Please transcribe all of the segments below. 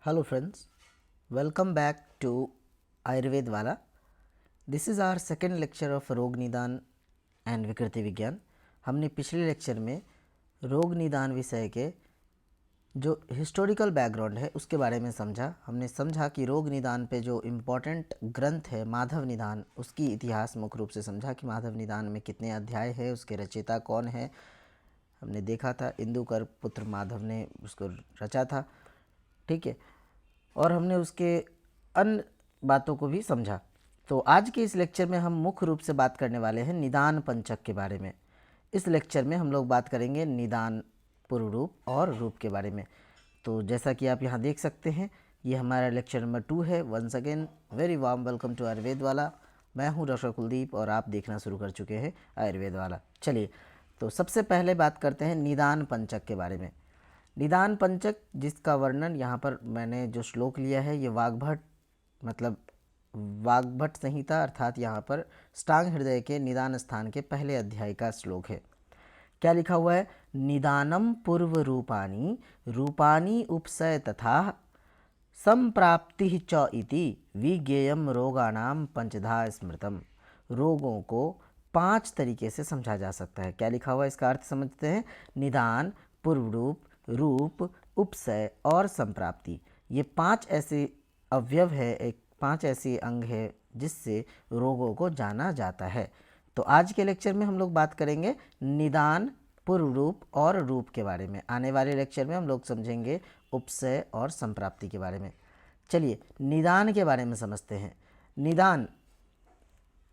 Hello friends, welcome back to Ayurved Wala. This is our second lecture of रोग निदान and विकृति विज्ञान। हमने पिछले लेक्चर में रोग निदान विषय के जो हिस्टोरिकल बैकग्राउंड है उसके बारे में समझा। हमने समझा कि रोग निदान पे जो इम्पोर्टेंट ग्रंथ है माधव निदान, उसकी इतिहास मुख्य रूप से समझा कि माधव निदान में कितने अध्याय है, उसके रचयिता कौन है। हमने देखा था इंदुकर पुत्र माधव ने उसको रचा था, ठीक है। और हमने उसके अन्य बातों को भी समझा। तो आज के इस लेक्चर में हम मुख्य रूप से बात करने वाले हैं निदान पंचक के बारे में। इस लेक्चर में हम लोग बात करेंगे निदान पूर्व रूप और रूप के बारे में। तो जैसा कि आप यहाँ देख सकते हैं, ये हमारा लेक्चर नंबर 2 है। Once again very warm welcome to Ayurveda वाला। मैं हूँ डॉक्टर कुलदीप और आप देखना शुरू कर चुके हैं आयुर्वेद वाला। चलिए, तो सबसे पहले बात करते हैं निदान पंचक के बारे में। निदान पंचक जिसका वर्णन यहाँ पर मैंने जो श्लोक लिया है, ये वाग्भट मतलब वाग्भट संहिता अर्थात यहाँ पर स्टांग हृदय के निदान स्थान के पहले अध्याय का श्लोक है। क्या लिखा हुआ है? निदानम पूर्व रूपानी रूपानी उपसय तथा संप्राप्ति च इति विज्ञेयम रोगाणाम पंचधा स्मृतम। रोगों को 5 तरीके से समझा जा सकता है। क्या लिखा हुआ है इसका अर्थ समझते हैं। निदान, पूर्व रूप, रूप, उपसय और संप्राप्ति, ये 5 ऐसे अवयव है, एक 5 ऐसे अंग है जिससे रोगों को जाना जाता है। तो आज के लेक्चर में हम लोग बात करेंगे निदान, पूर्व रूप और रूप के बारे में। आने वाले लेक्चर में हम लोग समझेंगे उपसय और संप्राप्ति के बारे में। चलिए, निदान के बारे में समझते हैं। निदान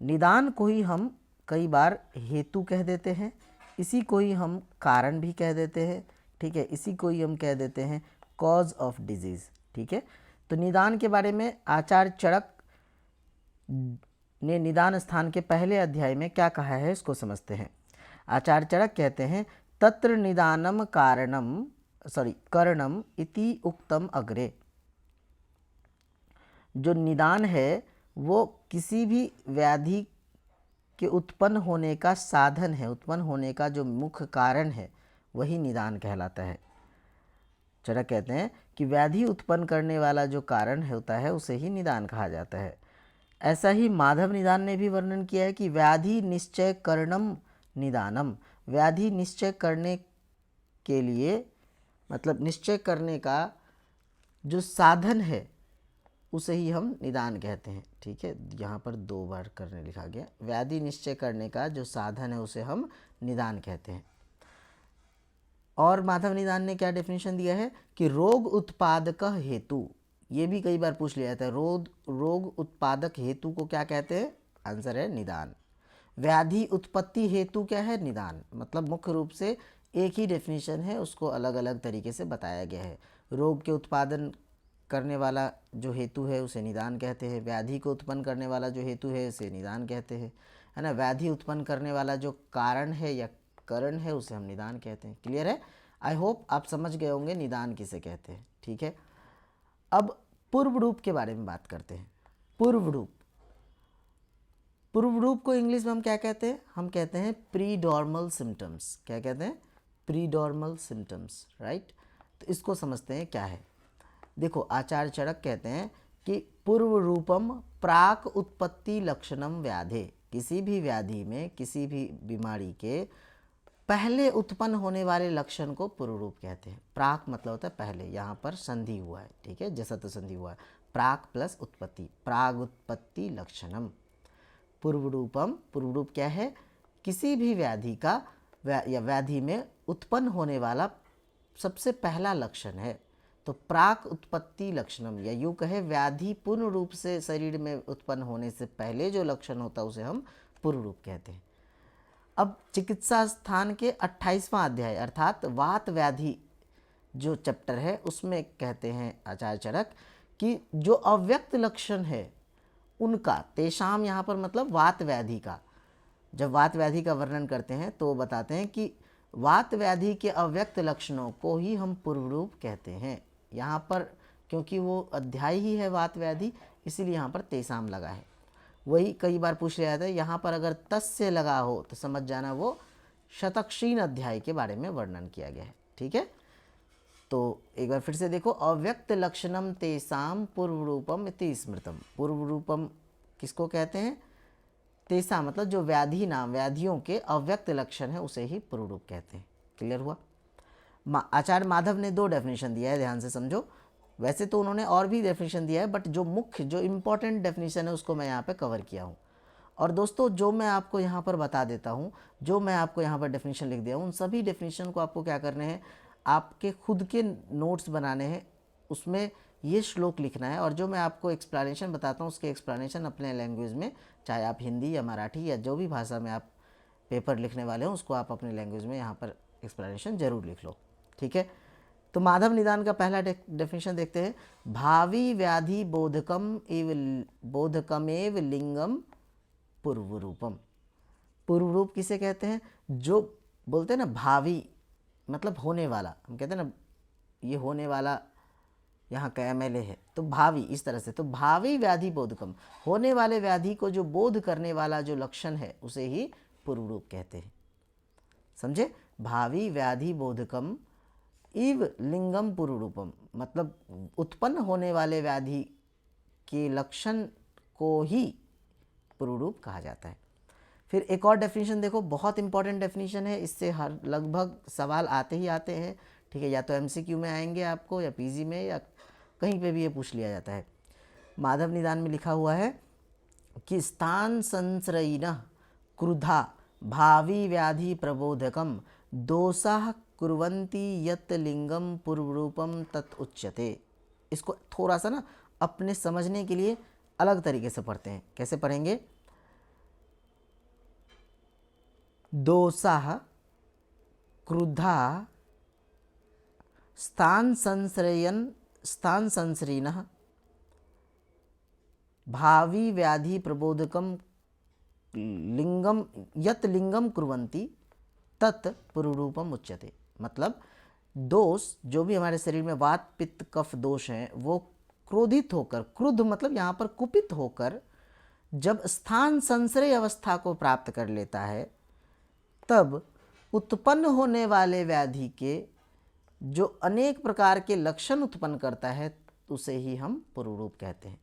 निदान को ही हम कई बार हेतु कह देते हैं, इसी को ही हम कारण भी कह देते हैं, ठीक है। इसी को ही हम कह देते हैं कॉज ऑफ डिजीज़, ठीक है। तो निदान के बारे में आचार्य चरक ने निदान स्थान के पहले अध्याय में क्या कहा है इसको समझते हैं। आचार्य चरक कहते हैं तत्र निदानम करणम इति उक्तम अग्रे। जो निदान है वो किसी भी व्याधि के उत्पन्न होने का साधन है, उत्पन्न होने का जो मुख्य कारण है वही निदान कहलाता है। चरक कहते हैं कि व्याधि उत्पन्न करने वाला जो कारण होता है उसे ही निदान कहा जाता है। ऐसा ही माधव निदान ने भी वर्णन किया है कि व्याधि निश्चय करणम निदानम। व्याधि निश्चय करने के लिए मतलब निश्चय करने का जो साधन है उसे ही हम निदान कहते हैं, ठीक है। यहाँ पर 2 बार करने लिखा गया। व्याधि निश्चय करने का जो साधन है उसे हम निदान कहते हैं। और माधव निदान ने क्या डेफिनेशन दिया है कि रोग उत्पादक हेतु। ये भी कई बार पूछ लिया जाता है, रोग उत्पादक हेतु को क्या कहते हैं? आंसर है निदान। व्याधि उत्पत्ति हेतु क्या है? निदान। मतलब मुख्य रूप से एक ही डेफिनेशन है, उसको अलग अलग तरीके से बताया गया है। रोग के उत्पादन करने वाला जो हेतु है उसे निदान कहते हैं। व्याधि को उत्पन्न करने वाला जो हेतु है उसे निदान कहते हैं, है ना। व्याधि उत्पन्न करने वाला जो कारण है या कारण है उसे हम निदान कहते हैं। क्लियर है? आई होप आप समझ गए होंगे निदान किसे कहते हैं, ठीक है। अब पूर्व रूप के बारे में बात करते हैं। पूर्व रूप को इंग्लिश में हम क्या कहते हैं? हम कहते हैं प्रीडॉर्मल सिम्टम्स। क्या कहते हैं? प्रीडॉर्मल सिम्टम्स, राइट। तो इसको समझते हैं क्या है। देखो, आचार्य चरक कहते हैं कि पूर्व रूपम प्राक उत्पत्ति लक्षणम व्याधे। किसी भी व्याधि में, किसी भी बीमारी के पहले उत्पन्न होने वाले लक्षण को पूर्व रूप कहते हैं। प्राक मतलब होता है पहले, यहाँ पर संधि हुआ है, ठीक है, जसत संधि हुआ है। प्राक प्लस उत्पत्ति, प्राग उत्पत्ति लक्षणम। पूर्व रूपम, पूर्व रूप क्या है? किसी भी व्याधि का या व्याधि में उत्पन्न होने वाला सबसे पहला लक्षण है। तो प्राक उत्पत्ति लक्षणम, या यूँ कहे व्याधि पूर्ण रूप से शरीर में उत्पन्न होने से पहले जो लक्षण होता है उसे हम पूर्व रूप कहते हैं। अब चिकित्सा स्थान के 28वां अध्याय अर्थात वात व्याधि जो चैप्टर है उसमें कहते हैं आचार्य चरक कि जो अव्यक्त लक्षण है उनका, तेषाम यहाँ पर मतलब वात व्याधि का, जब वात व्याधि का वर्णन करते हैं तो बताते हैं कि वात व्याधि के अव्यक्त लक्षणों को ही हम पूर्व रूप कहते हैं। यहाँ पर क्योंकि वो अध्याय ही है वात व्याधि, इसीलिए यहाँ पर तेषाम लगा है। वही कई बार पूछ लिया जाता है, यहाँ पर अगर तस्य लगा हो तो समझ जाना वो शतक्षीण अध्याय के बारे में वर्णन किया गया है, ठीक है। तो एक बार फिर से देखो, अव्यक्त लक्षणम तेसाम पूर्व रूपम इति स्मृतम। पूर्व रूपम किसको कहते हैं? तेसा मतलब जो व्याधि नाम, व्याधियों के अव्यक्त लक्षण है उसे ही पूर्व रूप कहते हैं। क्लियर हुआ? आचार्य माधव ने 2 डेफिनेशन दिया है, ध्यान से समझो। वैसे तो उन्होंने और भी डेफिनेशन दिया है, बट जो मुख्य जो इम्पोर्टेंट डेफिनेशन है उसको मैं यहाँ पे कवर किया हूँ। और दोस्तों जो मैं आपको यहाँ पर बता देता हूँ, जो मैं आपको यहाँ पर डेफिनेशन लिख दिया हूँ, उन सभी डेफिनेशन को आपको क्या करने हैं, आपके खुद के नोट्स बनाने हैं, उसमें ये श्लोक लिखना है, और जो मैं आपको एक्सप्लेनेशन बताता हूँ उसके एक्सप्लेनेशन अपने लैंग्वेज में, चाहे आप हिंदी या मराठी या जो भी भाषा में आप पेपर लिखने वाले हो उसको आप अपने लैंग्वेज में यहाँ पर एक्सप्लेनेशन जरूर लिख लो। ठीक है, तो माधव निदान का पहला डेफिनेशन देखते हैं। भावी व्याधि बोधकमेव लिंगम पूर्व रूपम। पूर्व रूप किसे कहते हैं? जो बोलते हैं ना भावी मतलब होने वाला, हम कहते हैं ना ये होने वाला यहाँ का एमएलए है, तो भावी इस तरह से। तो भावी व्याधि बोधकम, होने वाले व्याधि को जो बोध करने वाला जो लक्षण है उसे ही पूर्व रूप कहते हैं। समझे? भावी व्याधि बोधकम इव लिंगम पूर्व रूपम, मतलब उत्पन्न होने वाले व्याधि के लक्षण को ही पूर्व रूप कहा जाता है। फिर एक और डेफिनेशन देखो, बहुत इंपॉर्टेंट डेफिनेशन है, इससे हर लगभग सवाल आते ही आते हैं। ठीक है, या तो एमसीक्यू में आएंगे आपको, या पीजी में, या कहीं पे भी ये पूछ लिया जाता है। माधव निदान में लिखा हुआ है कि स्थान संश्रयिनः क्रुधा भावी व्याधि प्रबोधकम दोषाः कुर्वन्ति यत् लिंगम पूर्व रूपम तत् उच्यते। इसको थोड़ा सा ना अपने समझने के लिए अलग तरीके से पढ़ते हैं। कैसे पढ़ेंगे? दोषाः क्रुधा स्थान संश्रयिनः भावी व्याधि प्रबोधकम लिंगम यत् लिंगम कुर्वन्ति तत् पूर्व रूपम उच्यते। मतलब दोष जो भी हमारे शरीर में वात पित्त कफ दोष हैं, वो क्रोधित होकर, क्रुद्ध मतलब यहाँ पर कुपित होकर जब स्थान संश्रय अवस्था को प्राप्त कर लेता है, तब उत्पन्न होने वाले व्याधि के जो अनेक प्रकार के लक्षण उत्पन्न करता है उसे ही हम पूर्व रूप कहते हैं।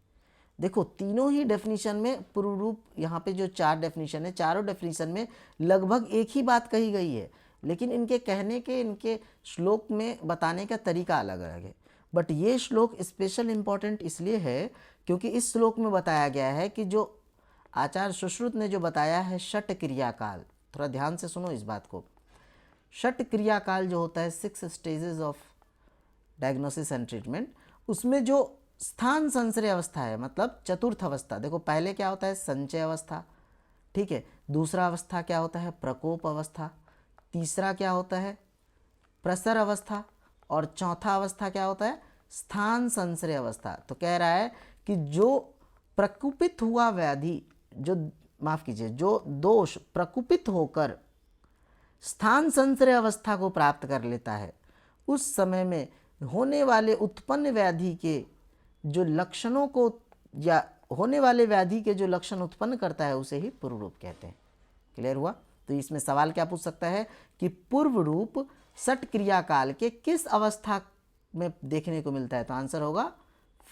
देखो तीनों ही डेफिनेशन में पूर्व रूप, यहाँ पे जो 4 डेफिनेशन है, चारों डेफिनेशन में लगभग एक ही बात कही गई है, लेकिन इनके कहने के, इनके श्लोक में बताने का तरीका अलग अलग है। बट ये श्लोक स्पेशल इम्पॉर्टेंट इसलिए है क्योंकि इस श्लोक में बताया गया है कि जो आचार्य सुश्रुत ने जो बताया है षट क्रियाकाल, थोड़ा ध्यान से सुनो इस बात को। षट क्रियाकाल जो होता है 6 stages of diagnosis and treatment, उसमें जो स्थान संश्रय अवस्था है मतलब चतुर्थ अवस्था, देखो पहले क्या होता है संचय अवस्था, ठीक है, दूसरा अवस्था क्या होता है प्रकोप अवस्था, तीसरा क्या होता है प्रसर अवस्था, और चौथा अवस्था क्या होता है स्थान संश्रय अवस्था। तो कह रहा है कि जो प्रकुपित हुआ व्याधि, जो माफ कीजिए जो दोष प्रकुपित होकर स्थान संश्रय अवस्था को प्राप्त कर लेता है, उस समय में होने वाले उत्पन्न व्याधि के जो लक्षणों को, या होने वाले व्याधि के जो लक्षण उत्पन्न करता है उसे ही पूर्व रूप कहते हैं। क्लियर हुआ? तो इसमें सवाल क्या पूछ सकता है कि पूर्व रूप षट क्रियाकाल के किस अवस्था में देखने को मिलता है? तो आंसर होगा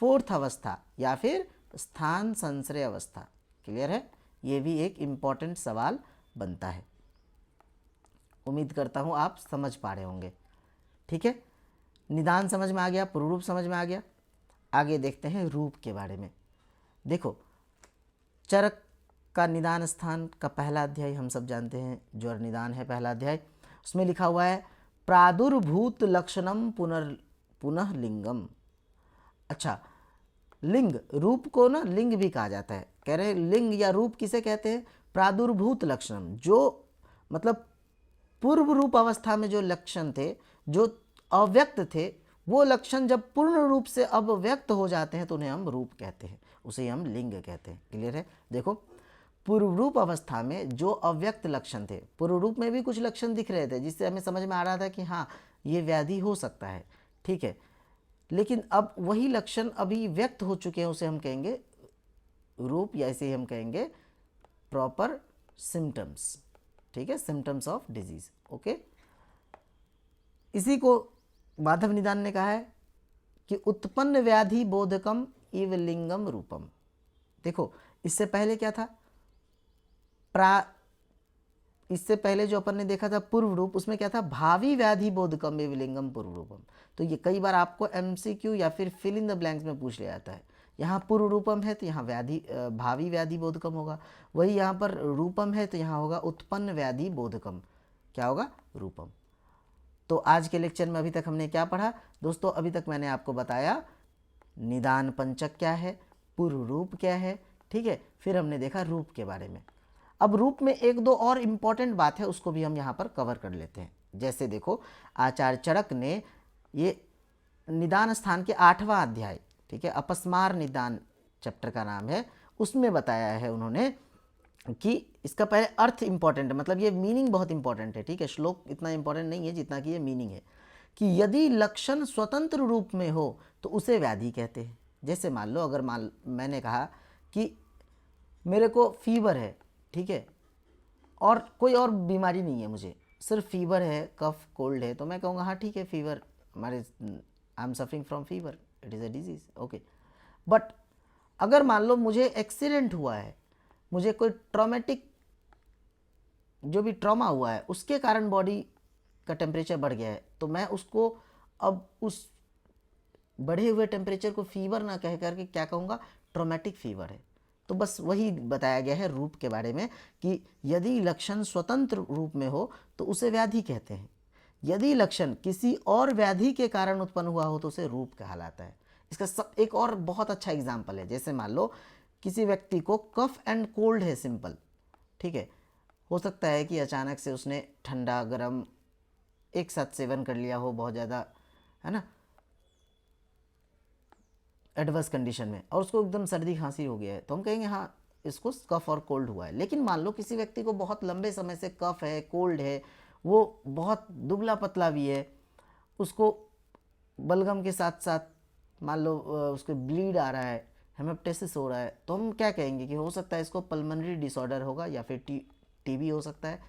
4th अवस्था या फिर स्थान संश्रय अवस्था। क्लियर है? ये भी एक इम्पॉर्टेंट सवाल बनता है। उम्मीद करता हूँ आप समझ पा रहे होंगे। ठीक है, निदान समझ में आ गया, पूर्व रूप समझ में आ गया। आगे देखते हैं रूप के बारे में। देखो चरक का निदान स्थान का पहला अध्याय हम सब जानते हैं, ज्वर निदान है पहला अध्याय, उसमें लिखा हुआ है प्रादुर्भूत लक्षणम पुनः लिंगम। अच्छा, लिंग, रूप को ना लिंग भी कहा जाता है। कह रहे हैं लिंग या रूप किसे कहते हैं? प्रादुर्भूत लक्षणम, जो मतलब पूर्व रूप अवस्था में जो लक्षण थे, जो अव्यक्त थे, वो लक्षण जब पूर्ण रूप से अब व्यक्त हो जाते हैं तो उन्हें हम रूप कहते हैं, उसे हम लिंग कहते हैं। क्लियर है? देखो पूर्व रूप अवस्था में जो अव्यक्त लक्षण थे, पूर्व रूप में भी कुछ लक्षण दिख रहे थे जिससे हमें समझ में आ रहा था कि हाँ ये व्याधि हो सकता है, ठीक है, लेकिन अब वही लक्षण अभी व्यक्त हो चुके हैं, उसे हम कहेंगे रूप, या इसे हम कहेंगे प्रॉपर सिम्टम्स। ठीक है, सिम्टम्स ऑफ डिजीज। ओके, इसी को माधव निदान ने कहा है कि उत्पन्न व्याधि बोधकम इव लिंगम रूपम। देखो इससे पहले क्या था, इससे पहले जो अपन ने देखा था पूर्व रूप, उसमें क्या था, भावी व्याधि बोधकम एवं लिंगम पूर्व रूपम। तो ये कई बार आपको एमसीक्यू या फिर फिल इन द ब्लैंक्स में पूछ लिया जाता है। यहाँ पूर्व रूपम है तो यहाँ भावी व्याधि बोधकम होगा, वही यहाँ पर रूपम है तो यहाँ होगा उत्पन्न व्याधि बोधकम, क्या होगा, रूपम। तो आज के लेक्चर में अभी तक हमने क्या पढ़ा दोस्तों, अभी तक मैंने आपको बताया निदान पंचक क्या है, पूर्व रूप क्या है, ठीक है, फिर हमने देखा रूप के बारे में। अब रूप में एक दो और इम्पॉर्टेंट बात है, उसको भी हम यहाँ पर कवर कर लेते हैं। जैसे देखो आचार्य चरक ने ये निदान स्थान के 8वां अध्याय, ठीक है, अपस्मार निदान चैप्टर का नाम है, उसमें बताया है उन्होंने कि इसका पहले अर्थ इंपॉर्टेंट है, मतलब ये मीनिंग बहुत इंपॉर्टेंट है, ठीक है, श्लोक इतना इंपॉर्टेंट नहीं है जितना कि ये मीनिंग है, कि यदि लक्षण स्वतंत्र रूप में हो तो उसे व्याधि कहते हैं। जैसे मान लो अगर मैंने कहा कि मेरे को फीवर है, ठीक है, और कोई और बीमारी नहीं है, मुझे सिर्फ फीवर है, कफ कोल्ड है, तो मैं कहूँगा हाँ ठीक है फीवर, हमारे I am suffering from fever, it is a disease, okay. But अगर मान लो मुझे एक्सीडेंट हुआ है, मुझे कोई ट्रॉमेटिक जो भी ट्रॉमा हुआ है उसके कारण बॉडी का टेम्परेचर बढ़ गया है, तो मैं उसको अब उस बढ़े हुए टेम्परेचर को फीवर ना कह करके क्या कहूँगा, ट्रॉमेटिक फीवर है। तो बस वही बताया गया है रूप के बारे में कि यदि लक्षण स्वतंत्र रूप में हो तो उसे व्याधि कहते हैं, यदि लक्षण किसी और व्याधि के कारण उत्पन्न हुआ हो तो उसे रूप कहलाता है। इसका एक और बहुत अच्छा एग्जाम्पल है, जैसे मान लो किसी व्यक्ति को कफ एंड कोल्ड है, सिंपल, ठीक है, हो सकता है कि अचानक से उसने ठंडा गर्म एक साथ सेवन कर लिया हो बहुत ज़्यादा, है ना, एडवर्स कंडीशन में, और उसको एकदम सर्दी खांसी हो गया है, तो हम कहेंगे हाँ इसको कफ और कोल्ड हुआ है। लेकिन मान लो किसी व्यक्ति को बहुत लंबे समय से कफ है, कोल्ड है, वो बहुत दुबला पतला भी है, उसको बलगम के साथ साथ मान लो उसको ब्लीड आ रहा है, हेमेप्टाइटिस हो रहा है, तो हम क्या कहेंगे कि हो सकता है इसको पल्मोनरी डिसऑर्डर होगा या फिर टीबी हो सकता है।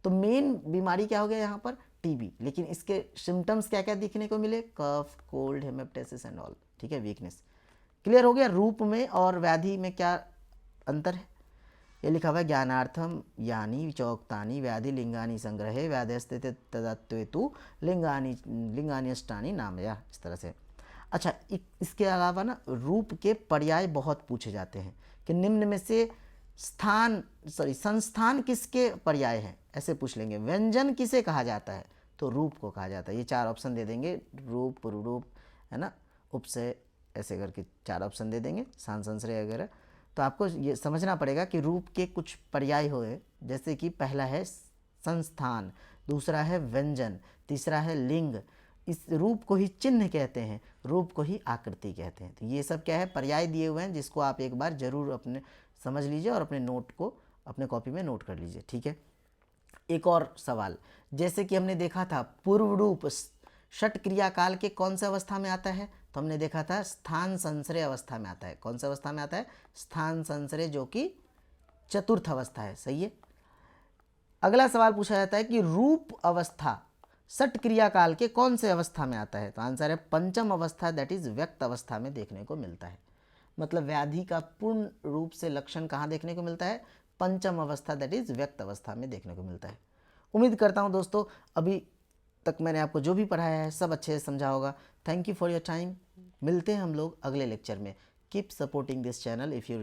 तो मेन बीमारी क्या हो गया यहाँ पर, टीबी, लेकिन इसके सिम्टम्स क्या क्या दिखने को मिले, कफ कोल्ड हेमेप्टाइटिस एंड ऑल, ठीक है, वीकनेस। क्लियर हो गया रूप में और व्याधि में क्या अंतर है। ये लिखा हुआ है ज्ञानार्थम यानी चौक्तानी व्याधि लिंगानी संग्रहे व्याधस्ते तदत्वेतु लिंगानी अष्टानी नामया, इस तरह से। अच्छा इसके अलावा ना रूप के पर्याय बहुत पूछे जाते हैं कि निम्न में से संस्थान किसके पर्याय हैं, ऐसे पूछ लेंगे। व्यंजन किसे कहा जाता है, तो रूप को कहा जाता है। ये 4 ऑप्शन दे देंगे, रूप पुरुरूप, है ना, उपसे, ऐसे करके 4 ऑप्शन दे देंगे, सांसंश्रय वगैरह। तो आपको ये समझना पड़ेगा कि रूप के कुछ पर्याय हुए, जैसे कि पहला है संस्थान, दूसरा है व्यंजन, तीसरा है लिंग, इस रूप को ही चिन्ह कहते हैं, रूप को ही आकृति कहते हैं। तो ये सब क्या है, पर्याय दिए हुए हैं, जिसको आप एक बार जरूर अपने समझ लीजिए और अपने नोट को अपने कॉपी में नोट कर लीजिए, ठीक है। एक और सवाल, जैसे कि हमने देखा था पूर्व रूप षट क्रिया काल के कौन सा अवस्था में आता है, तो हमने देखा था स्थान संश्रय अवस्था में आता है। कौन सा अवस्था में आता है, स्थान संश्रय, जो कि चतुर्थ अवस्था है, सही है। अगला सवाल पूछा जाता है कि रूप अवस्था षट क्रिया काल के कौन से अवस्था में आता है, तो आंसर है पंचम अवस्था, दैट इज व्यक्त अवस्था में देखने को मिलता है। मतलब व्याधि का पूर्ण रूप से लक्षण कहाँ देखने को मिलता है, पंचम अवस्था, दैट इज व्यक्त अवस्था में देखने को मिलता है। उम्मीद करता हूँ दोस्तों अभी तक मैंने आपको जो भी पढ़ाया है सब अच्छे से समझा होगा। Thank you for your time. मिलते हैं हम लोग अगले लेक्चर में। Keep supporting this channel if you